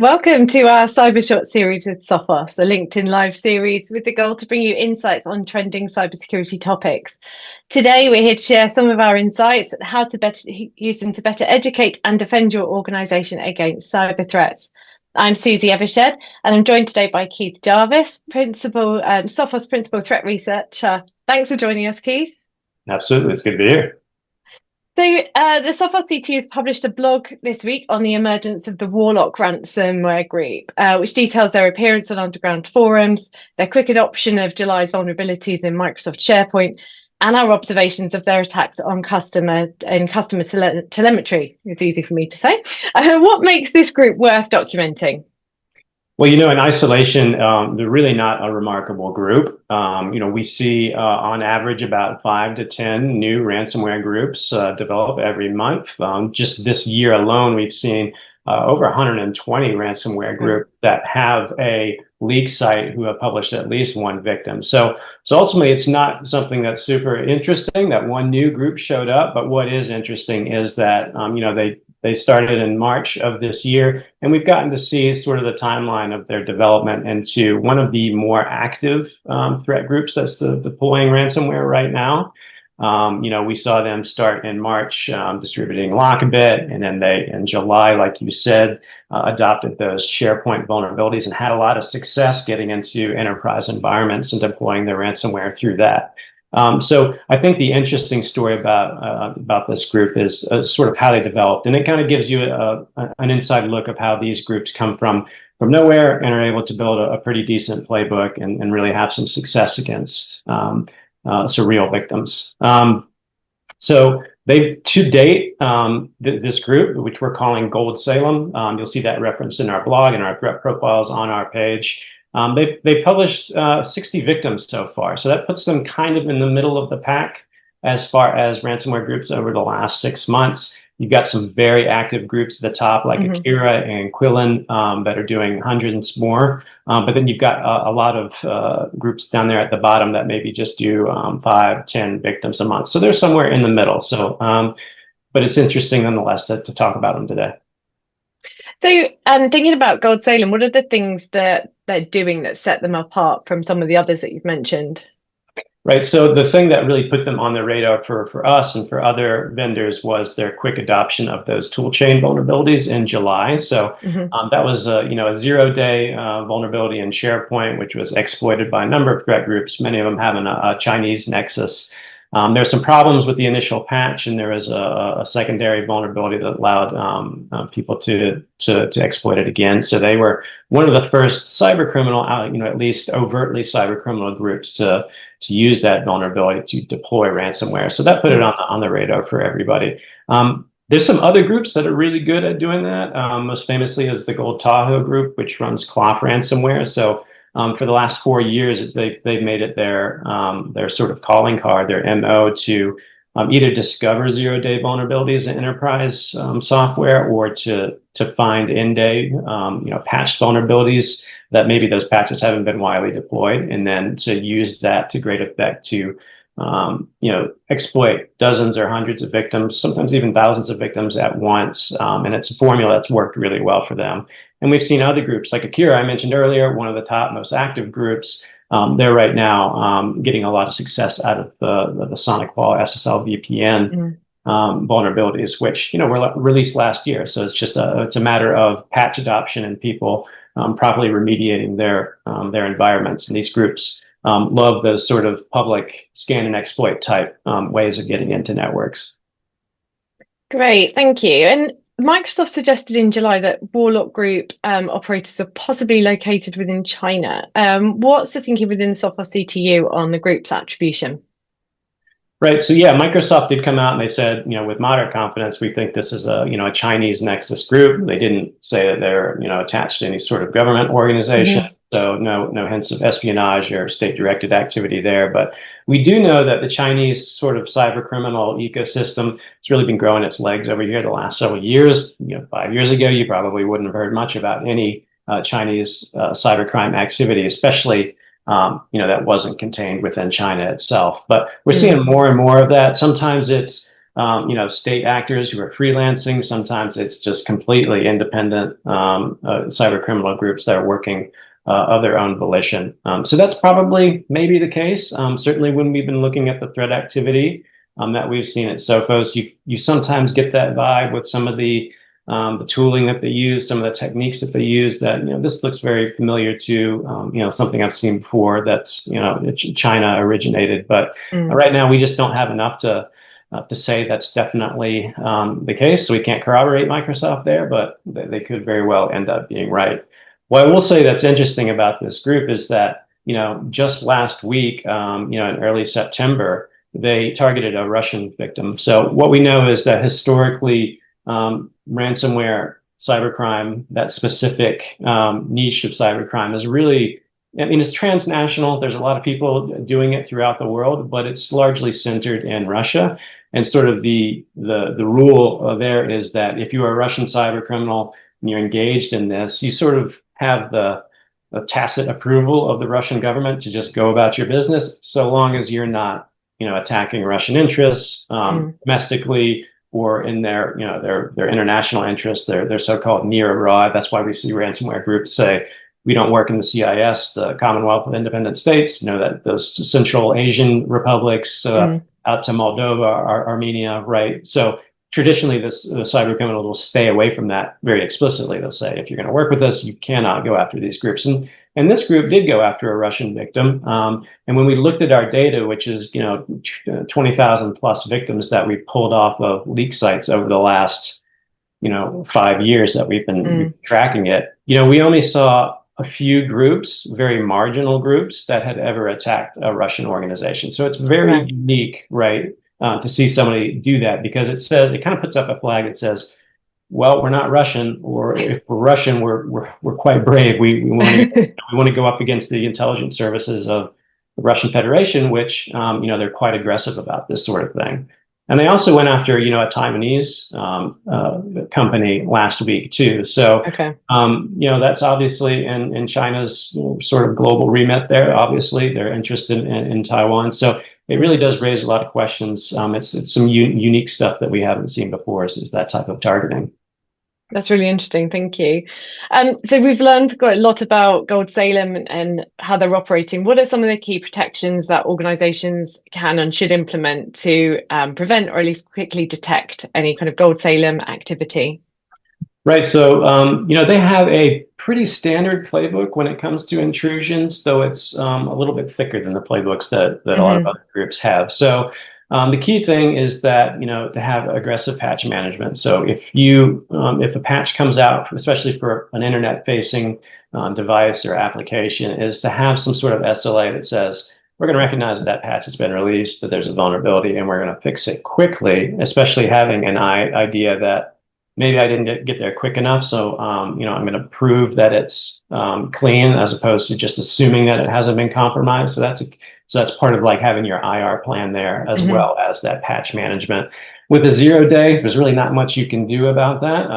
Welcome to our Cyber Short series with Sophos, a LinkedIn Live series with the goal to bring you insights on trending cybersecurity topics. Today, we're here to share some of our insights and how to better use them to better educate and defend your organisation against cyber threats. I'm Susie Evershed, and I'm joined today by Keith Jarvis, Sophos Principal Threat Researcher. Thanks for joining us, Keith. Absolutely, it's good to be here. So the Sophos CT has published a blog this week on the emergence of the Warlock ransomware group, which details their appearance on underground forums, their quick adoption of July's vulnerabilities in Microsoft SharePoint, and our observations of their attacks on customer telemetry. It's easy for me to say. What makes this group worth documenting? Well, in isolation, they're really not a remarkable group. We see on average about 5 to 10 new ransomware groups develop every month. Just this year alone, we've seen over 120 ransomware groups that have a leak site who have published at least one victim. So ultimately, it's not something that's super interesting that one new group showed up. But what is interesting is that, they started in March of this year, and we've gotten to see sort of the timeline of their development into one of the more active threat groups that's deploying ransomware right now. We saw them start in March distributing Lockbit, and then they, in July, like you said, adopted those SharePoint vulnerabilities and had a lot of success getting into enterprise environments and deploying their ransomware through that. So I think the interesting story about this group is sort of how they developed, and it kind of gives you an inside look of how these groups come from nowhere and are able to build a pretty decent playbook and really have some success against real victims. So they've to date, this group, which we're calling Gold Salem, you'll see that referenced in our blog and our threat profiles on our page. They've published 60 victims so far, so that puts them kind of in the middle of the pack as far as ransomware groups over the last 6 months. You've got some very active groups at the top, like Akira and Quillen, that are doing hundreds more. But then you've got a lot of groups down there at the bottom that maybe just do 5, 10 victims a month. So they're somewhere in the middle. So, but it's interesting nonetheless to talk about them today. So, thinking about Gold Salem, what are the things that they're doing that set them apart from some of the others that you've mentioned? Right. So the thing that really put them on the radar for us and for other vendors was their quick adoption of those toolchain vulnerabilities in July. So that was a 0-day vulnerability in SharePoint, which was exploited by a number of threat groups, many of them having a Chinese nexus. There's some problems with the initial patch, and there was a secondary vulnerability that allowed people to exploit it again. So they were one of the first cyber criminal, at least overtly cyber criminal groups to use that vulnerability to deploy ransomware. So that put it on the radar for everybody. There's some other groups that are really good at doing that. Most famously is the Gold Tahoe group, which runs Cloth ransomware. So for the last 4 years, they've made it their sort of calling card, their MO, to either discover 0-day vulnerabilities in enterprise software, or to find end-day patched vulnerabilities that maybe those patches haven't been widely deployed, and then to use that to great effect to exploit dozens or hundreds of victims, sometimes even thousands of victims at once. And it's a formula that's worked really well for them. And we've seen other groups like Akira, I mentioned earlier, one of the top most active groups. They're right now getting a lot of success out of the SonicWall SSL VPN vulnerabilities, which were released last year. So it's just it's a matter of patch adoption and people properly remediating their environments. And these groups love those sort of public scan and exploit type ways of getting into networks. Great, thank you. And Microsoft suggested in July that Warlock Group operators are possibly located within China. What's the thinking within Sophos CTU on the group's attribution? Right. So yeah, Microsoft did come out and they said, with moderate confidence, we think this is a Chinese nexus group. They didn't say that they're, attached to any sort of government organization. So no hints of espionage or state-directed activity there. But we do know that the Chinese sort of cyber criminal ecosystem has really been growing its legs over here the last several years. 5 years ago, you probably wouldn't have heard much about any Chinese cybercrime activity, especially that wasn't contained within China itself. But we're seeing more and more of that. Sometimes it's state actors who are freelancing. Sometimes it's just completely independent cyber criminal groups that are working of their own volition. So that's probably maybe the case. Certainly when we've been looking at the threat activity that we've seen at Sophos, you sometimes get that vibe with some of the tooling that they use, some of the techniques that they use that, this looks very familiar to, something I've seen before that's, China originated. But right now we just don't have enough to say that's definitely the case. So we can't corroborate Microsoft there, but they could very well end up being right. What I will say that's interesting about this group is that, just last week, in early September, they targeted a Russian victim. So what we know is that historically, ransomware cybercrime, that specific niche of cybercrime is really, it's transnational. There's a lot of people doing it throughout the world, but it's largely centered in Russia. And sort of the rule there is that if you are a Russian cyber criminal and you're engaged in this, you sort of have the tacit approval of the Russian government to just go about your business, so long as you're not, attacking Russian interests domestically or in their international interests, their so-called near abroad. That's why we see ransomware groups say, we don't work in the CIS, the Commonwealth of Independent States, that those Central Asian republics, out to Moldova, Armenia, right? So traditionally, the cyber criminal will stay away from that very explicitly. They'll say, if you're going to work with us, you cannot go after these groups. And this group did go after a Russian victim. And when we looked at our data, which is, 20,000 plus victims that we pulled off of leak sites over the last, 5 years that we've been tracking it, we only saw a few groups, very marginal groups, that had ever attacked a Russian organization. So it's very unique, right, to see somebody do that, because it kind of puts up a flag that says, well, we're not Russian, or if we're Russian, we're quite brave. We want to go up against the intelligence services of the Russian Federation, which they're quite aggressive about this sort of thing. And they also went after a Taiwanese company last week too. So that's obviously in China's sort of global remit there. Obviously, they're interested in Taiwan. So it really does raise a lot of questions. It's some unique stuff that we haven't seen before. Is that type of targeting. That's really interesting. Thank you. So we've learned quite a lot about Gold SALEM and how they're operating. What are some of the key protections that organizations can and should implement to prevent or at least quickly detect any kind of Gold SALEM activity? Right. So, they have a pretty standard playbook when it comes to intrusions, though it's a little bit thicker than the playbooks that a lot of other groups have. So the key thing is that, to have aggressive patch management. So if a patch comes out, especially for an internet-facing device or application, is to have some sort of SLA that says, we're going to recognize that patch has been released, that there's a vulnerability, and we're going to fix it quickly, especially having an idea that maybe I didn't get there quick enough. So, I'm going to prove that it's clean, as opposed to just assuming that it hasn't been compromised. So that's part of like having your IR plan there, as well as that patch management. With a 0-day, there's really not much you can do about that.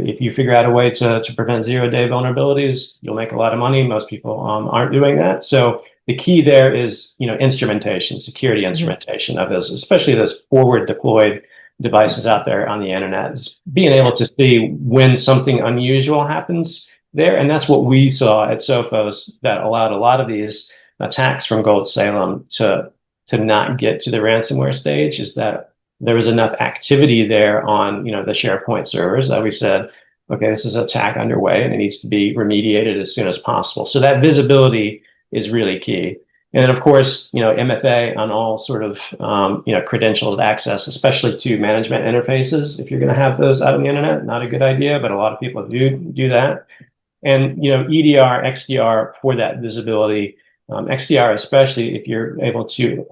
If you figure out a way to prevent 0-day vulnerabilities, you'll make a lot of money. Most people aren't doing that. So the key there is, instrumentation, security instrumentation of those, especially those forward deployed devices out there on the internet, is being able to see when something unusual happens there. And that's what we saw at Sophos that allowed a lot of these attacks from Gold SALEM to not get to the ransomware stage, is that there was enough activity there on, the SharePoint servers that we said, okay, this is an attack underway and it needs to be remediated as soon as possible. So that visibility is really key. And then, of course, MFA on all sort of, credentialed access, especially to management interfaces. If you're going to have those out on the internet, not a good idea, but a lot of people do that. And, EDR, XDR for that visibility. XDR, especially if you're able to,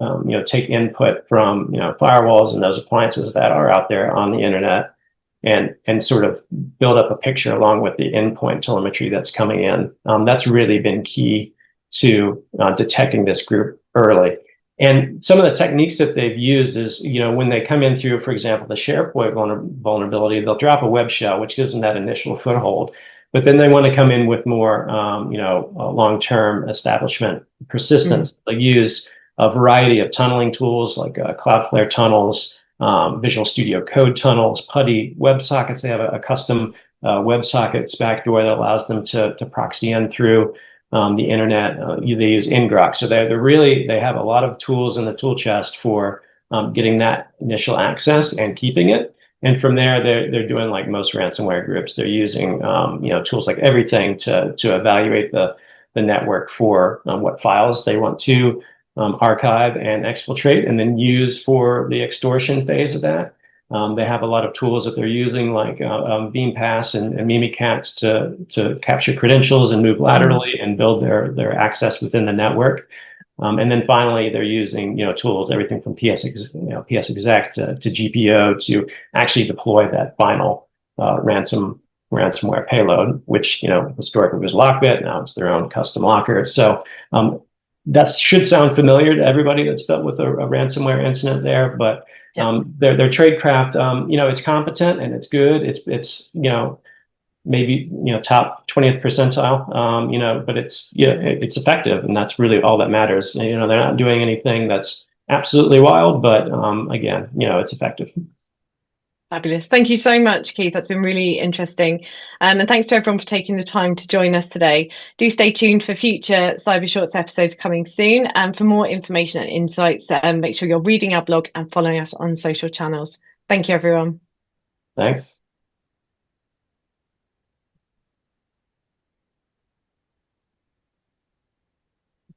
take input from, firewalls and those appliances that are out there on the internet, and sort of build up a picture along with the endpoint telemetry that's coming in. That's really been key to detecting this group early. And some of the techniques that they've used is, when they come in through, for example, the SharePoint vulnerability, they'll drop a web shell, which gives them that initial foothold. But then they want to come in with more, long-term establishment persistence. They use a variety of tunneling tools like Cloudflare tunnels, Visual Studio Code tunnels, PuTTY WebSockets. They have a custom WebSockets backdoor that allows them to proxy in through the internet. They use ngrok. So they have a lot of tools in the tool chest for getting that initial access and keeping it. And from there, they're doing like most ransomware groups. They're using tools like everything to evaluate the network for what files they want to archive and exfiltrate, and then use for the extortion phase of that. They have a lot of tools that they're using, like Beampass and Mimikatz to capture credentials and move laterally and build their access within the network. And then finally, they're using tools, everything from PSExec to GPO to actually deploy that final ransomware payload, which historically was Lockbit. Now it's their own custom locker. So that should sound familiar to everybody that's dealt with a ransomware incident there, but their tradecraft, it's competent and it's good. It's maybe top 20th percentile, but it's effective, and that's really all that matters. They're not doing anything that's absolutely wild, but again, it's effective. Fabulous. Thank you so much, Keith. That's been really interesting. And thanks to everyone for taking the time to join us today. Do stay tuned for future Cyber Shorts episodes coming soon. And for more information and insights, make sure you're reading our blog and following us on social channels. Thank you, everyone. Thanks.